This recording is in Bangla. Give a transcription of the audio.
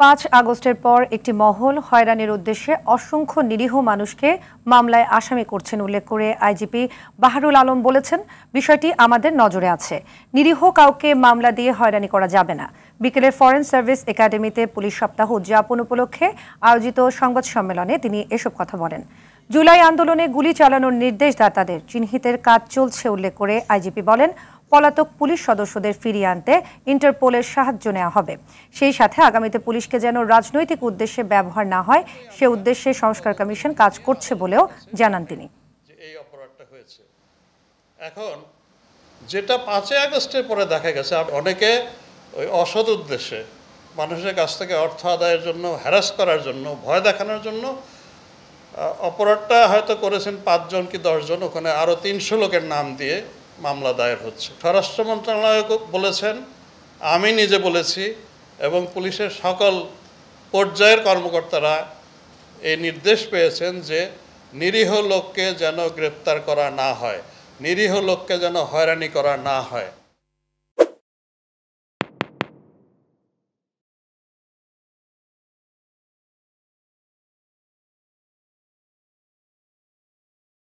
5 আগস্টের পর একটি মহল হয়রানির উদ্দেশ্যে অসংখ্য নিরীহ মানুষকে মামলায় আসামি করছেন উল্লেখ করে আইজিপি বাহারুল আলম বলেছেন, বিষয়টি আমাদের নজরে আছে। নিরীহ কাউকে মামলা দিয়ে হয়রানি করা যাবে না। বিকেলে ফরেন সার্ভিস একাডেমিতে পুলিশ সপ্তাহ উদযাপন উপলক্ষে আয়োজিত সংবাদ সম্মেলনে তিনি এসব কথা বলেন। জুলাই আন্দোলনে গুলি চালানোর নির্দেশদাতাদের চিহ্নিতের কাজ চলছে উল্লেখ করে আইজিপি বলেন, পলাতক পুলিশ সদস্যদের ফিরিয়ে আনতে ইন্টারপোলের সাহায্য নেওয়া হবে। সেই সাথে আগামীতে পুলিশকে যেন রাজনৈতিক উদ্দেশ্যে ব্যবহার না হয় সে উদ্দেশ্যে সংস্কার কমিশন কাজ করছে বলেও জানান তিনি। এই অপরাধটা হয়েছে এখন যেটা 5 আগস্টের পরে দেখা গেছে, অনেকে ওই অসৎ উদ্দেশ্যে মানুষের কাছ থেকে অর্থ আদায়ের জন্য, হ্যারাস করার জন্য, ভয় দেখানোর জন্য অপরাধটা হয়তো করেছেন 5 জন কি 10 জন, ওখানে আরও 300 লোকের নাম দিয়ে মামলা দায়ের হচ্ছে। স্বরাষ্ট্র মন্ত্রণালয় বলেছেন, আমি নিজে বলেছি এবং পুলিশের সকল পর্যায়ের কর্মকর্তারা এই নির্দেশ পেয়েছেন যে নিরীহ লোককে যেন গ্রেপ্তার করা না হয়, নিরীহ লোককে যেন হয়রানি করা না হয়।